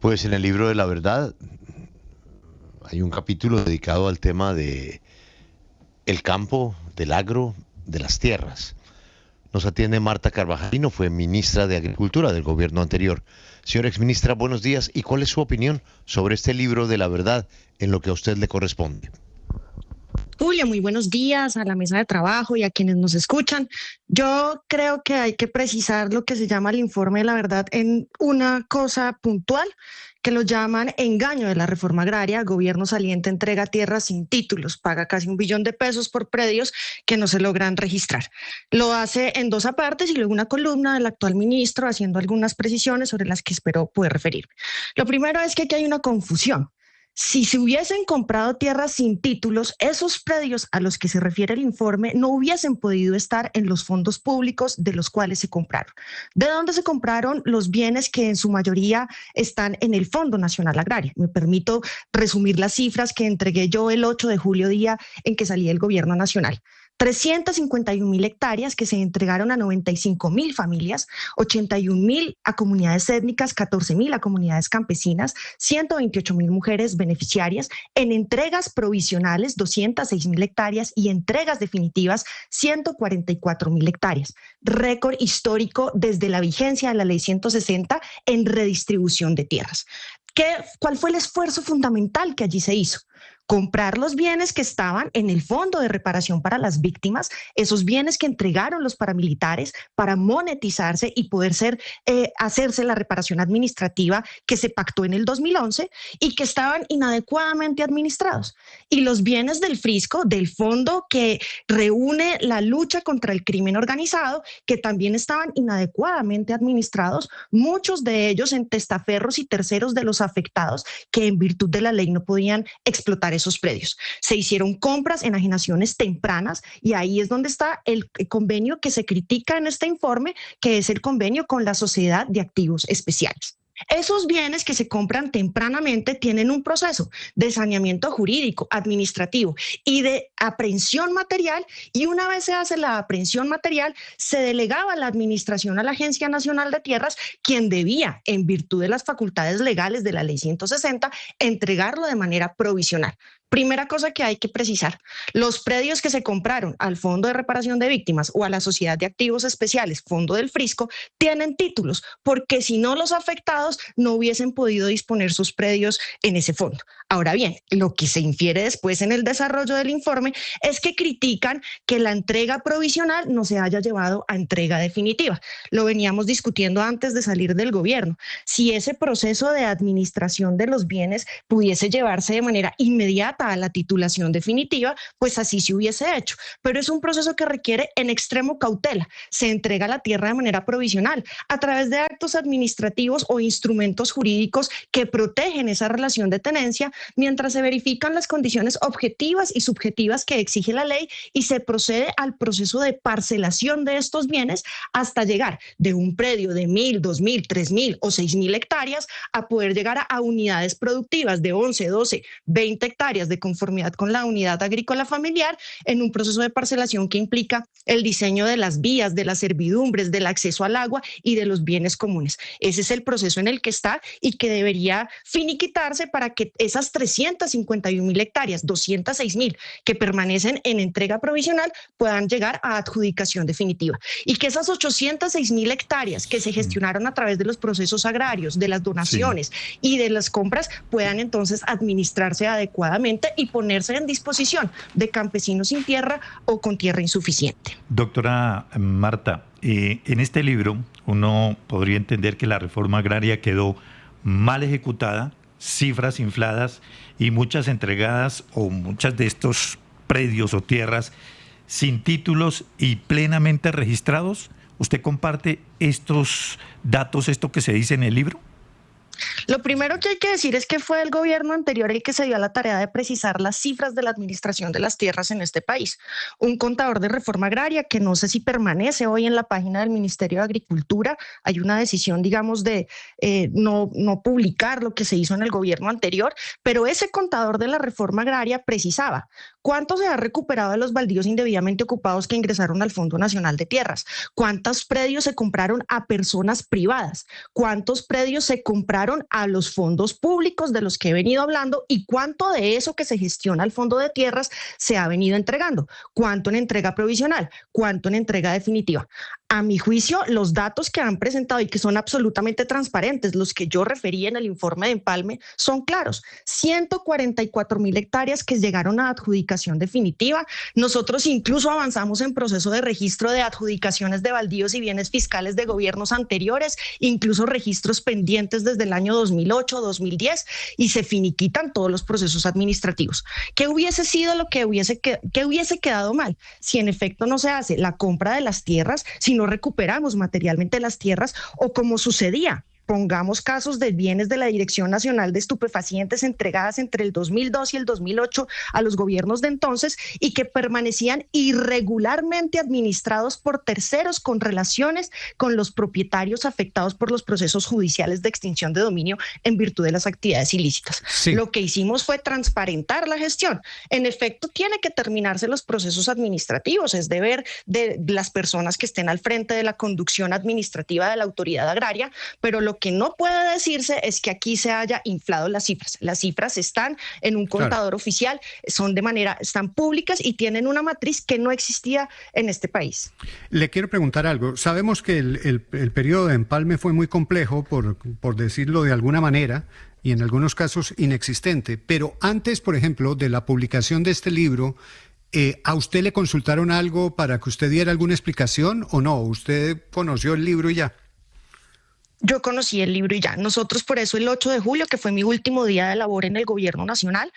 Pues en el libro de la verdad hay un capítulo dedicado al tema de el campo, del agro, de las tierras. Nos atiende Marta Carvajalino, fue ministra de Agricultura del gobierno anterior. Señora exministra, buenos días. ¿Y cuál es su opinión sobre este libro de la verdad en lo que a usted le corresponde? Julio, muy buenos días a la mesa de trabajo y a quienes nos escuchan. Yo creo que hay que precisar lo que se llama el informe de la verdad en una cosa puntual, que lo llaman engaño de la reforma agraria. Gobierno saliente entrega tierras sin títulos, paga casi 1 billón de pesos por predios que no se logran registrar. Lo hace en dos apartes y luego una columna del actual ministro haciendo algunas precisiones sobre las que espero poder referirme. Lo primero es que aquí hay una confusión. Si se hubiesen comprado tierras sin títulos, esos predios a los que se refiere el informe no hubiesen podido estar en los fondos públicos de los cuales se compraron. ¿De dónde se compraron los bienes que en su mayoría están en el Fondo Nacional Agrario? Me permito resumir las cifras que entregué yo el 8 de julio, día en que salía el gobierno nacional. 351.000 hectáreas que se entregaron a 95.000 familias, 81.000 a comunidades étnicas, 14.000 a comunidades campesinas, 128.000 mujeres beneficiarias, en entregas provisionales 206.000 hectáreas y entregas definitivas 144.000 hectáreas. Récord histórico desde la vigencia de la Ley 160 en redistribución de tierras. ¿Cuál fue el esfuerzo fundamental que allí se hizo? Comprar los bienes que estaban en el Fondo de Reparación para las Víctimas, esos bienes que entregaron los paramilitares para monetizarse y poder hacerse la reparación administrativa que se pactó en el 2011 y que estaban inadecuadamente administrados. Y los bienes del Frisco, del fondo que reúne la lucha contra el crimen organizado, que también estaban inadecuadamente administrados, muchos de ellos en testaferros y terceros de los afectados que en virtud de la ley no podían explotar esos predios. Se hicieron compras, enajenaciones tempranas y ahí es donde está el convenio que se critica en este informe, que es el convenio con la Sociedad de Activos Especiales. Esos bienes que se compran tempranamente tienen un proceso de saneamiento jurídico, administrativo y de aprehensión material, y una vez se hace la aprehensión material, se delegaba la administración a la Agencia Nacional de Tierras, quien debía, en virtud de las facultades legales de la Ley 160, entregarlo de manera provisional. Primera cosa que hay que precisar, los predios que se compraron al Fondo de Reparación de Víctimas o a la Sociedad de Activos Especiales, Fondo del Frisco, tienen títulos, porque si no, los afectados no hubiesen podido disponer sus predios en ese fondo. Ahora bien, lo que se infiere después en el desarrollo del informe es que critican que la entrega provisional no se haya llevado a entrega definitiva. Lo veníamos discutiendo antes de salir del gobierno. Si ese proceso de administración de los bienes pudiese llevarse de manera inmediata a la titulación definitiva, pues así se hubiese hecho. Pero es un proceso que requiere en extremo cautela. Se entrega la tierra de manera provisional a través de actos administrativos o instrumentos jurídicos que protegen esa relación de tenencia mientras se verifican las condiciones objetivas y subjetivas que exige la ley y se procede al proceso de parcelación de estos bienes hasta llegar de un predio de 1.000, 2.000, 3.000 o 6.000 hectáreas a poder llegar a unidades productivas de 11, 12, 20 hectáreas de conformidad con la unidad agrícola familiar en un proceso de parcelación que implica el diseño de las vías, de las servidumbres, del acceso al agua y de los bienes comunes. Ese es el proceso en el que está y que debería finiquitarse para que esas 351.000 hectáreas, 206.000 que permanecen en entrega provisional puedan llegar a adjudicación definitiva y que esas 806.000 hectáreas que se gestionaron a través de los procesos agrarios, de las donaciones y de las compras puedan entonces administrarse adecuadamente y ponerse en disposición de campesinos sin tierra o con tierra insuficiente. Doctora Marta, en este libro uno podría entender que la reforma agraria quedó mal ejecutada, cifras infladas y muchas entregadas o muchas de estos predios o tierras sin títulos y plenamente registrados. ¿Usted comparte estos datos, esto que se dice en el libro? Lo primero que hay que decir es que fue el gobierno anterior el que se dio a la tarea de precisar las cifras de la administración de las tierras en este país. Un contador de reforma agraria que no sé si permanece hoy en la página del Ministerio de Agricultura. Hay una decisión, digamos, de no publicar lo que se hizo en el gobierno anterior, pero ese contador de la reforma agraria precisaba cuánto se ha recuperado de los baldíos indebidamente ocupados que ingresaron al Fondo Nacional de Tierras, cuántos predios se compraron a personas privadas, cuántos predios se compraron a los fondos públicos de los que he venido hablando y cuánto de eso que se gestiona al Fondo de Tierras se ha venido entregando, cuánto en entrega provisional, cuánto en entrega definitiva. A mi juicio, los datos que han presentado y que son absolutamente transparentes, los que yo referí en el informe de Empalme, son claros. 144.000 hectáreas que llegaron a adjudicación definitiva. Nosotros incluso avanzamos en proceso de registro de adjudicaciones de baldíos y bienes fiscales de gobiernos anteriores, incluso registros pendientes desde el año 2008, 2010, y se finiquitan todos los procesos administrativos. ¿Qué hubiese sido lo que hubiese quedado mal? Si en efecto no se hace la compra de las tierras, si no recuperamos materialmente las tierras, o como sucedía. Pongamos casos de bienes de la Dirección Nacional de Estupefacientes entregadas entre el 2002 y el 2008 a los gobiernos de entonces y que permanecían irregularmente administrados por terceros con relaciones con los propietarios afectados por los procesos judiciales de extinción de dominio en virtud de las actividades ilícitas. Sí. Lo que hicimos fue transparentar la gestión. En efecto, tiene que terminarse los procesos administrativos. Es deber de las personas que estén al frente de la conducción administrativa de la autoridad agraria, pero lo que no puede decirse es que aquí se haya inflado las cifras. Las cifras están en un contador oficial, están públicas y tienen una matriz que no existía en este país. Le quiero preguntar algo. Sabemos que el periodo de empalme fue muy complejo, por decirlo de alguna manera, y en algunos casos inexistente, pero antes, por ejemplo, de la publicación de este libro, ¿a usted le consultaron algo para que usted diera alguna explicación o no? ¿Usted conoció el libro y ya? Yo conocí el libro y ya. Nosotros por eso el 8 de julio, que fue mi último día de labor en el gobierno nacional,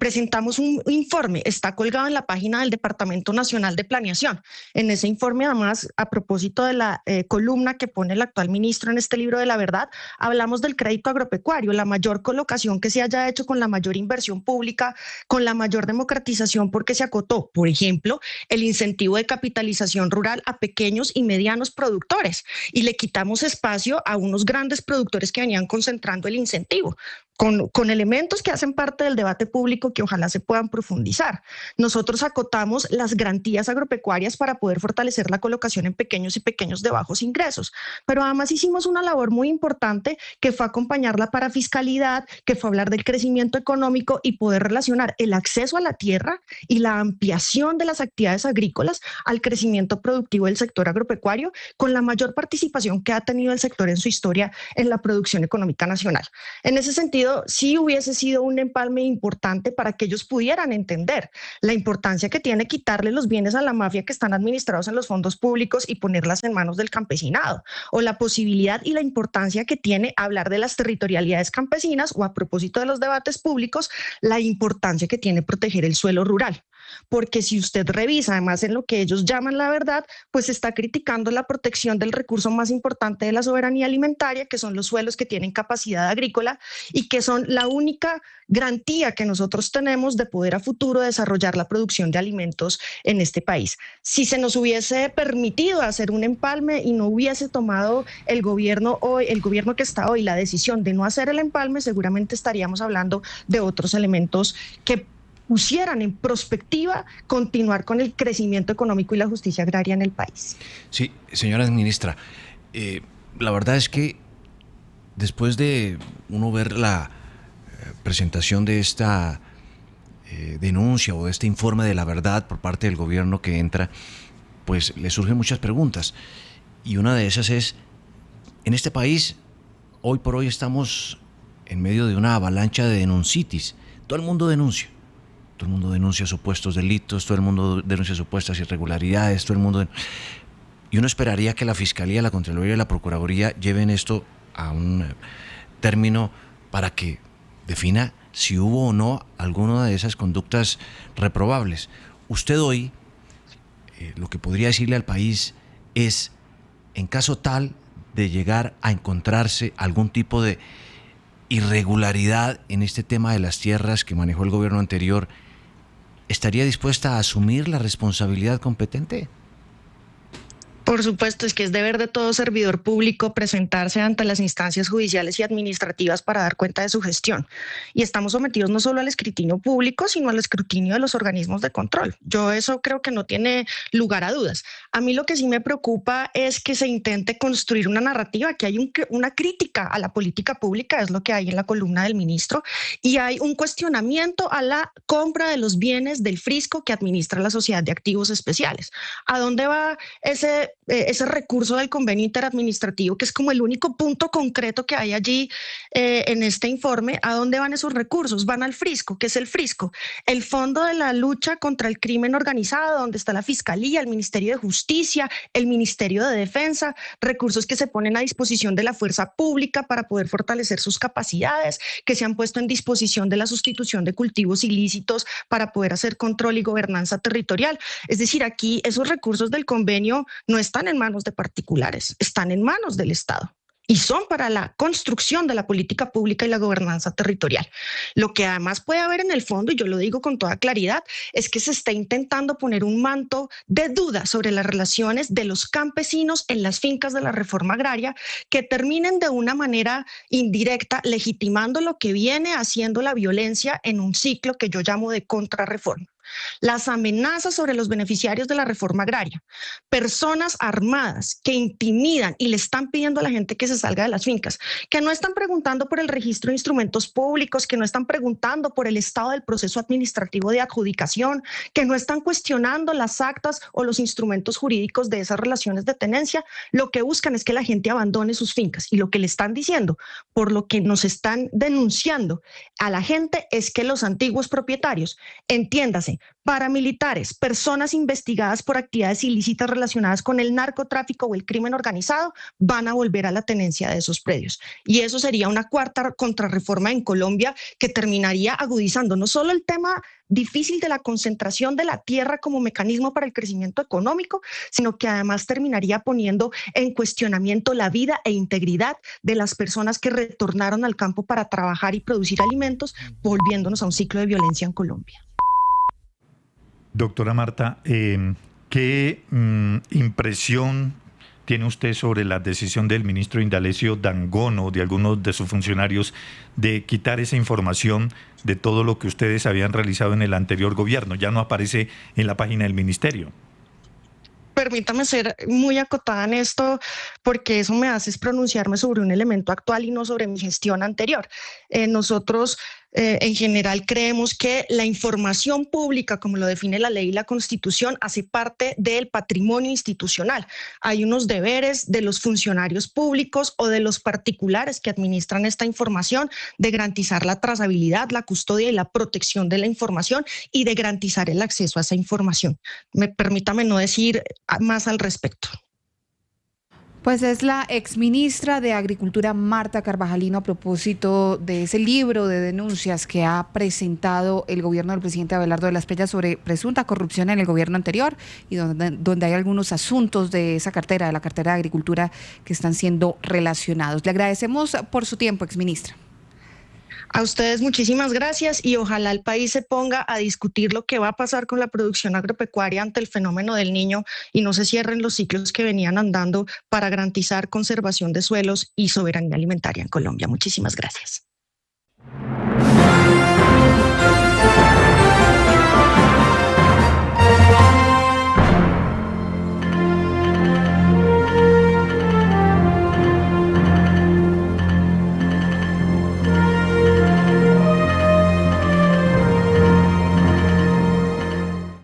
presentamos un informe, está colgado en la página del Departamento Nacional de Planeación. En ese informe, además, a propósito de la columna que pone el actual ministro en este libro de la verdad, hablamos del crédito agropecuario, la mayor colocación que se haya hecho con la mayor inversión pública, con la mayor democratización, porque se acotó, por ejemplo, el incentivo de capitalización rural a pequeños y medianos productores y le quitamos espacio a unos grandes productores que venían concentrando el incentivo. Con elementos que hacen parte del debate público que ojalá se puedan profundizar. Nosotros acotamos las garantías agropecuarias para poder fortalecer la colocación en pequeños y pequeños de bajos ingresos, pero además hicimos una labor muy importante que fue acompañar la parafiscalidad, que fue hablar del crecimiento económico y poder relacionar el acceso a la tierra y la ampliación de las actividades agrícolas al crecimiento productivo del sector agropecuario con la mayor participación que ha tenido el sector en su historia en la producción económica nacional. En ese sentido, sí hubiese sido un empalme importante para que ellos pudieran entender la importancia que tiene quitarle los bienes a la mafia que están administrados en los fondos públicos y ponerlas en manos del campesinado, o la posibilidad y la importancia que tiene hablar de las territorialidades campesinas, o a propósito de los debates públicos, la importancia que tiene proteger el suelo rural. Porque si usted revisa, además en lo que ellos llaman la verdad, pues está criticando la protección del recurso más importante de la soberanía alimentaria, que son los suelos que tienen capacidad agrícola y que son la única garantía que nosotros tenemos de poder a futuro desarrollar la producción de alimentos en este país. Si se nos hubiese permitido hacer un empalme y no hubiese tomado el gobierno que está hoy la decisión de no hacer el empalme, seguramente estaríamos hablando de otros elementos que pusieran en perspectiva continuar con el crecimiento económico y la justicia agraria en el país. Sí, señora ministra, la verdad es que después de uno ver la presentación de esta denuncia o de este informe de la verdad por parte del gobierno que entra, pues le surgen muchas preguntas. Y una de esas es, en este país, hoy por hoy estamos en medio de una avalancha de denuncitis. Todo el mundo denuncia. Todo el mundo denuncia supuestos delitos, todo el mundo denuncia supuestas irregularidades, y uno esperaría que la Fiscalía, la Contraloría y la Procuraduría lleven esto a un término para que defina si hubo o no alguna de esas conductas reprobables. Usted hoy, lo que podría decirle al país es, en caso tal de llegar a encontrarse algún tipo de irregularidad en este tema de las tierras que manejó el gobierno anterior, ¿estaría dispuesta a asumir la responsabilidad competente? Por supuesto, es que es deber de todo servidor público presentarse ante las instancias judiciales y administrativas para dar cuenta de su gestión. Y estamos sometidos no solo al escrutinio público, sino al escrutinio de los organismos de control. Yo eso creo que no tiene lugar a dudas. A mí lo que sí me preocupa es que se intente construir una narrativa, que hay una crítica a la política pública, es lo que hay en la columna del ministro, y hay un cuestionamiento a la compra de los bienes del Frisco que administra la Sociedad de Activos Especiales. ¿A dónde va ese recurso del convenio interadministrativo, que es como el único punto concreto que hay allí en este informe? ¿A dónde van esos recursos? Van al Frisco. ¿Qué es el Frisco? El Fondo de la Lucha contra el Crimen Organizado, donde está la Fiscalía, el Ministerio de Justicia, el Ministerio de Defensa, recursos que se ponen a disposición de la fuerza pública para poder fortalecer sus capacidades, que se han puesto en disposición de la sustitución de cultivos ilícitos para poder hacer control y gobernanza territorial. Es decir, aquí esos recursos del convenio no están en manos de particulares, están en manos del Estado y son para la construcción de la política pública y la gobernanza territorial. Lo que además puede haber en el fondo, y yo lo digo con toda claridad, es que se está intentando poner un manto de duda sobre las relaciones de los campesinos en las fincas de la reforma agraria, que terminen de una manera indirecta legitimando lo que viene haciendo la violencia en un ciclo que yo llamo de contrarreforma. Las amenazas sobre los beneficiarios de la reforma agraria, personas armadas que intimidan y le están pidiendo a la gente que se salga de las fincas, que no están preguntando por el registro de instrumentos públicos, que no están preguntando por el estado del proceso administrativo de adjudicación, que no están cuestionando las actas o los instrumentos jurídicos de esas relaciones de tenencia. Lo que buscan es que la gente abandone sus fincas, y lo que le están diciendo, por lo que nos están denunciando a la gente, es que los antiguos propietarios, entiéndase, paramilitares, personas investigadas por actividades ilícitas relacionadas con el narcotráfico o el crimen organizado, van a volver a la tenencia de esos predios. Y eso sería una cuarta contrarreforma en Colombia que terminaría agudizando no solo el tema difícil de la concentración de la tierra como mecanismo para el crecimiento económico, sino que además terminaría poniendo en cuestionamiento la vida e integridad de las personas que retornaron al campo para trabajar y producir alimentos, volviéndonos a un ciclo de violencia en Colombia. Doctora Marta, ¿qué impresión tiene usted sobre la decisión del ministro Indalecio Dangond o de algunos de sus funcionarios de quitar esa información de todo lo que ustedes habían realizado en el anterior gobierno? Ya no aparece en la página del ministerio. Permítame ser muy acotada en esto, porque eso me hace es pronunciarme sobre un elemento actual y no sobre mi gestión anterior. Nosotros en general creemos que la información pública, como lo define la ley y la Constitución, hace parte del patrimonio institucional. Hay unos deberes de los funcionarios públicos o de los particulares que administran esta información de garantizar la trazabilidad, la custodia y la protección de la información y de garantizar el acceso a esa información. Permítame no decir más al respecto. Pues es la exministra de Agricultura, Marta Carvajalino, a propósito de ese libro de denuncias que ha presentado el gobierno del presidente Abelardo de la Espriella sobre presunta corrupción en el gobierno anterior, y donde hay algunos asuntos de esa cartera, de la cartera de Agricultura, que están siendo relacionados. Le agradecemos por su tiempo, exministra. A ustedes muchísimas gracias, y ojalá el país se ponga a discutir lo que va a pasar con la producción agropecuaria ante el fenómeno del Niño y no se cierren los ciclos que venían andando para garantizar conservación de suelos y soberanía alimentaria en Colombia. Muchísimas gracias.